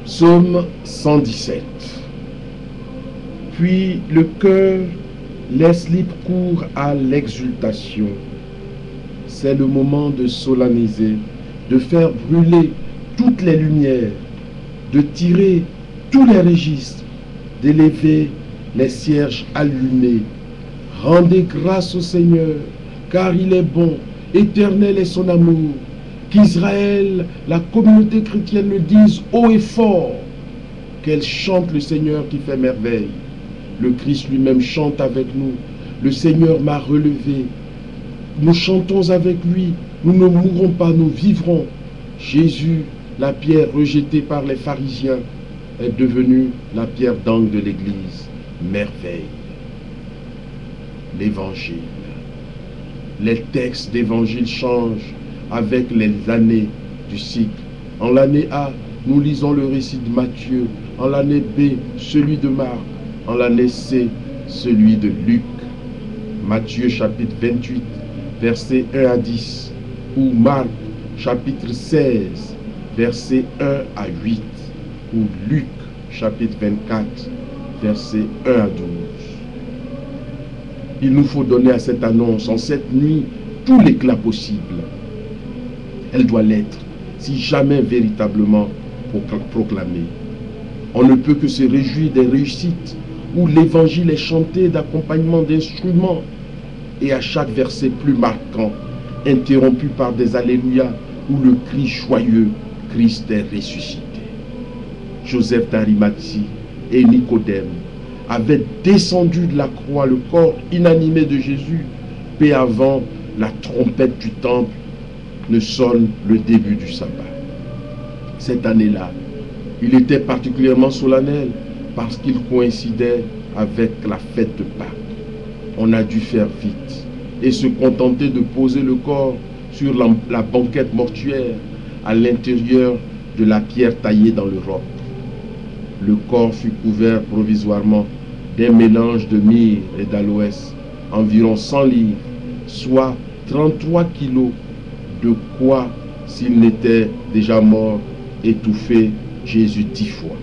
Psaume 117. Puis le cœur laisse libre cours à l'exultation. C'est le moment de solenniser, de faire brûler toutes les lumières, de tirer tous les registres, d'élever les cierges allumés. Rendez grâce au Seigneur, car il est bon, éternel est son amour. Qu'Israël, la communauté chrétienne le dise haut et fort, qu'elle chante le Seigneur qui fait merveille. Le Christ lui-même chante avec nous. Le Seigneur m'a relevé. Nous chantons avec lui. Nous ne mourrons pas, nous vivrons. Jésus, la pierre rejetée par les pharisiens, est devenue la pierre d'angle de l'Église. Merveille. L'Évangile. Les textes d'Évangile changent avec les années du cycle. En l'année A, nous lisons le récit de Matthieu. En l'année B, celui de Marc. En l'année C, celui de Luc. Matthieu chapitre 28, versets 1 à 10. Ou Marc chapitre 16, versets 1 à 8. Ou Luc chapitre 24, versets 1 à 12. Il nous faut donner à cette annonce, en cette nuit, tout l'éclat possible. Elle doit l'être, si jamais véritablement proclamée. On ne peut que se réjouir des réussites où l'évangile est chanté d'accompagnement d'instruments et à chaque verset plus marquant, interrompu par des alléluia où le cri joyeux, Christ est ressuscité. Joseph d'Arimathie et Nicodème avaient descendu de la croix le corps inanimé de Jésus, peu avant la trompette du temple ne sonne le début du sabbat. Cette année-là, il était particulièrement solennel parce qu'il coïncidait avec la fête de Pâques. On a dû faire vite et se contenter de poser le corps sur la banquette mortuaire à l'intérieur de la pierre taillée dans le roc. Le corps fut couvert provisoirement d'un mélange de myrrhe et d'aloès, environ 100 livres, soit 33 kilos, de quoi, s'il n'était déjà mort, étouffé Jésus 10 fois.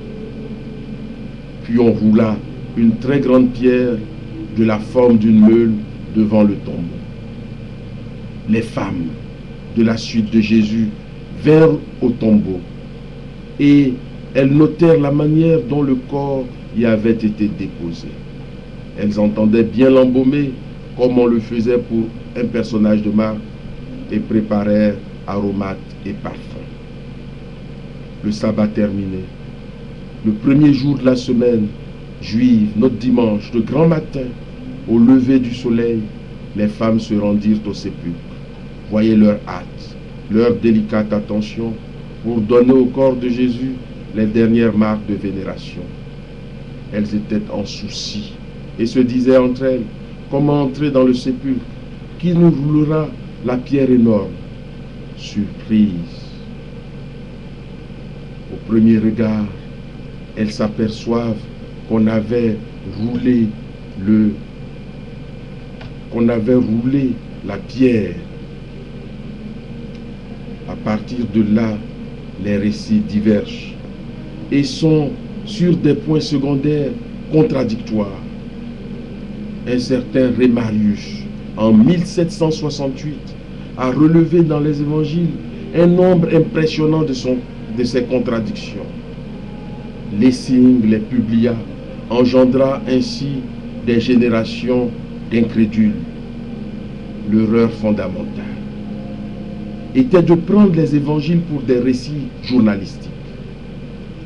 Puis on roula une très grande pierre de la forme d'une meule devant le tombeau. Les femmes de la suite de Jésus vinrent au tombeau et elles notèrent la manière dont le corps y avait été déposé. Elles entendaient bien l'embaumer comme on le faisait pour un personnage de Marc et préparèrent aromates et parfums. Le sabbat terminé, le premier jour de la semaine juive, notre dimanche, de grand matin, au lever du soleil, les femmes se rendirent au sépulcre. Voyez leur hâte, leur délicate attention pour donner au corps de Jésus les dernières marques de vénération. Elles étaient en souci et se disaient entre elles, comment entrer dans le sépulcre? Qui nous roulera la pierre énorme? Surprise. Au premier regard, elles s'aperçoivent qu'on avait roulé la pierre. À partir de là, les récits divergent et sont sur des points secondaires contradictoires. Un certain Rémarius, en 1768, a relevé dans les évangiles un nombre impressionnant de ces contradictions. Lessing les publia, engendra ainsi des générations d'incrédules. L'erreur fondamentale était de prendre les évangiles pour des récits journalistiques.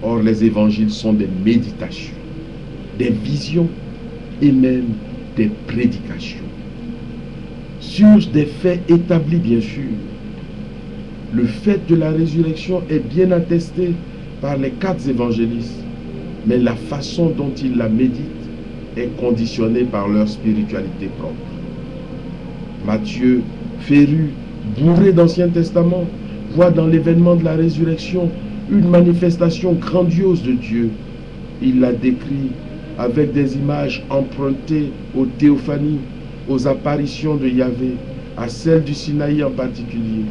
Or, les évangiles sont des méditations, des visions et même des prédications. Sur des faits établis, bien sûr. Le fait de la résurrection est bien attesté par les 4 évangélistes, mais la façon dont ils la méditent est conditionnée par leur spiritualité propre. Matthieu, féru, bourré d'Ancien Testament, voit dans l'événement de la résurrection une manifestation grandiose de Dieu. Il la décrit avec des images empruntées aux théophanies, aux apparitions de Yahvé, à celle du Sinaï en particulier.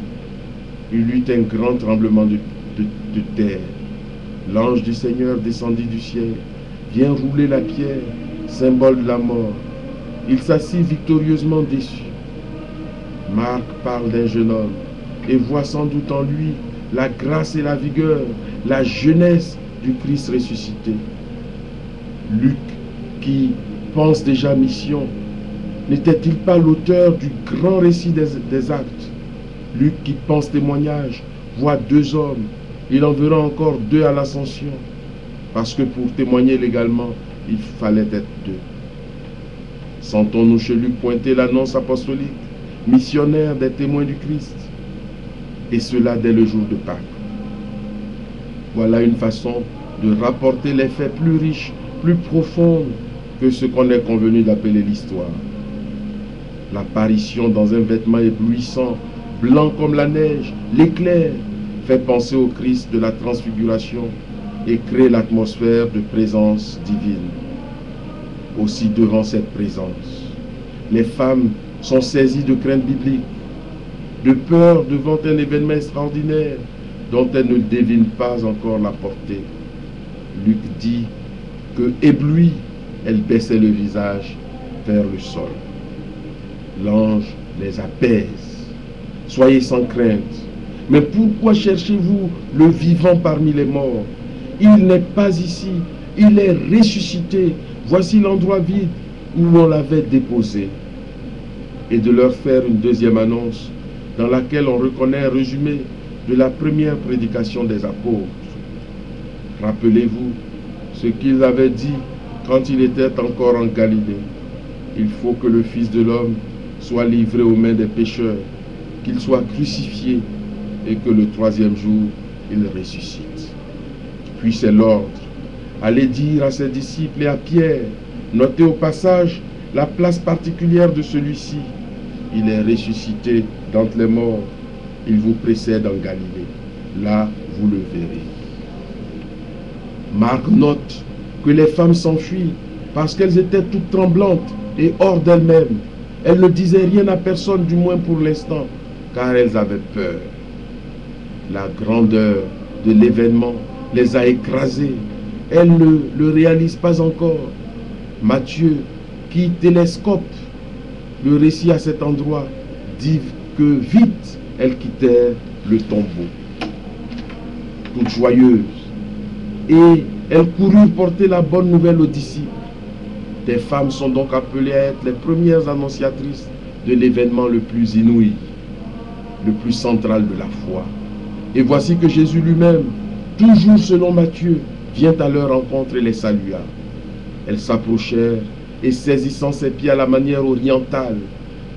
Il eut un grand tremblement de terre. L'ange du Seigneur descendit du ciel, vient rouler la pierre, symbole de la mort. Il s'assit victorieusement déçu. Marc parle d'un jeune homme et voit sans doute en lui la grâce et la vigueur, la jeunesse du Christ ressuscité. Luc, qui pense déjà mission, n'était-il pas l'auteur du grand récit des actes? Luc, qui pense témoignage, voit 2 hommes. Il en verra encore 2 à l'ascension. Parce que pour témoigner légalement, il fallait être 2. Sentons-nous chez Luc pointer l'annonce apostolique, missionnaire des témoins du Christ. Et cela dès le jour de Pâques. Voilà une façon de rapporter les faits plus riches, plus profondes que ce qu'on est convenu d'appeler l'histoire. L'apparition dans un vêtement éblouissant, blanc comme la neige, l'éclair, fait penser au Christ de la transfiguration et crée l'atmosphère de présence divine. Aussi devant cette présence, les femmes sont saisies de crainte biblique, de peur devant un événement extraordinaire dont elles ne devinent pas encore la portée. Luc dit que, éblouie, elles baissaient le visage vers le sol. L'ange les apaise. Soyez sans crainte. Mais pourquoi cherchez-vous le vivant parmi les morts? Il n'est pas ici, il est ressuscité. Voici l'endroit vide où on l'avait déposé. Et de leur faire une deuxième annonce dans laquelle on reconnaît un résumé de la première prédication des apôtres. Rappelez-vous ce qu'ils avaient dit quand il était encore en Galilée. Il faut que le Fils de l'homme soit livré aux mains des pécheurs, qu'il soit crucifié et que le 3e jour, il ressuscite. Puis c'est l'ordre. Allez dire à ses disciples et à Pierre, notez au passage la place particulière de celui-ci. Il est ressuscité d'entre les morts. Il vous précède en Galilée. Là, vous le verrez. Marc note que les femmes s'enfuient parce qu'elles étaient toutes tremblantes et hors d'elles-mêmes. Elles ne disaient rien à personne, du moins pour l'instant, car elles avaient peur. La grandeur de l'événement les a écrasées. Elles ne le réalisent pas encore. Matthieu, qui télescope le récit à cet endroit, dit que vite elles quittèrent le tombeau, toutes joyeuses, et elles coururent porter la bonne nouvelle aux disciples. Des femmes sont donc appelées à être les premières annonciatrices de l'événement le plus inouï, le plus central de la foi. Et voici que Jésus lui-même, toujours selon Matthieu, vient à leur rencontre et les salua. Elles s'approchèrent et saisissant ses pieds à la manière orientale,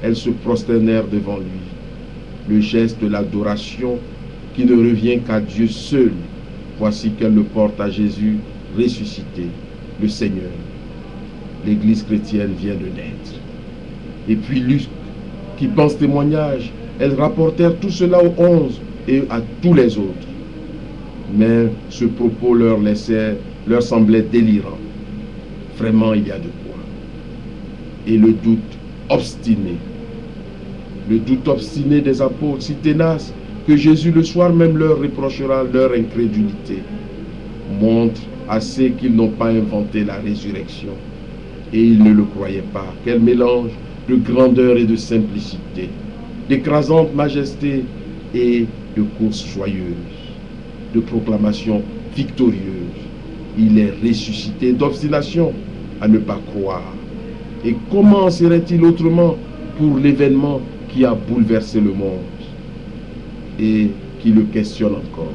elles se prosternèrent devant lui. Le geste de l'adoration qui ne revient qu'à Dieu seul. Voici qu'elles le portent à Jésus ressuscité, le Seigneur. L'Église chrétienne vient de naître. Et puis Luc, qui pense témoignage, elles rapportèrent tout cela aux 11 et à tous les autres. Mais ce propos leur semblait délirant. Vraiment, il y a de quoi. Et le doute obstiné des apôtres, si ténace que Jésus le soir même leur reprochera leur incrédulité, montre assez qu'ils n'ont pas inventé la résurrection. Et ils ne le croyaient pas. Quel mélange de grandeur et de simplicité, d'écrasante majesté et de course joyeuse, de proclamation victorieuse. Il est ressuscité, d'obstination à ne pas croire. Et comment serait-il autrement pour l'événement qui a bouleversé le monde et qui le questionne encore?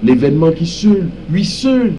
L'événement qui seul, lui seul,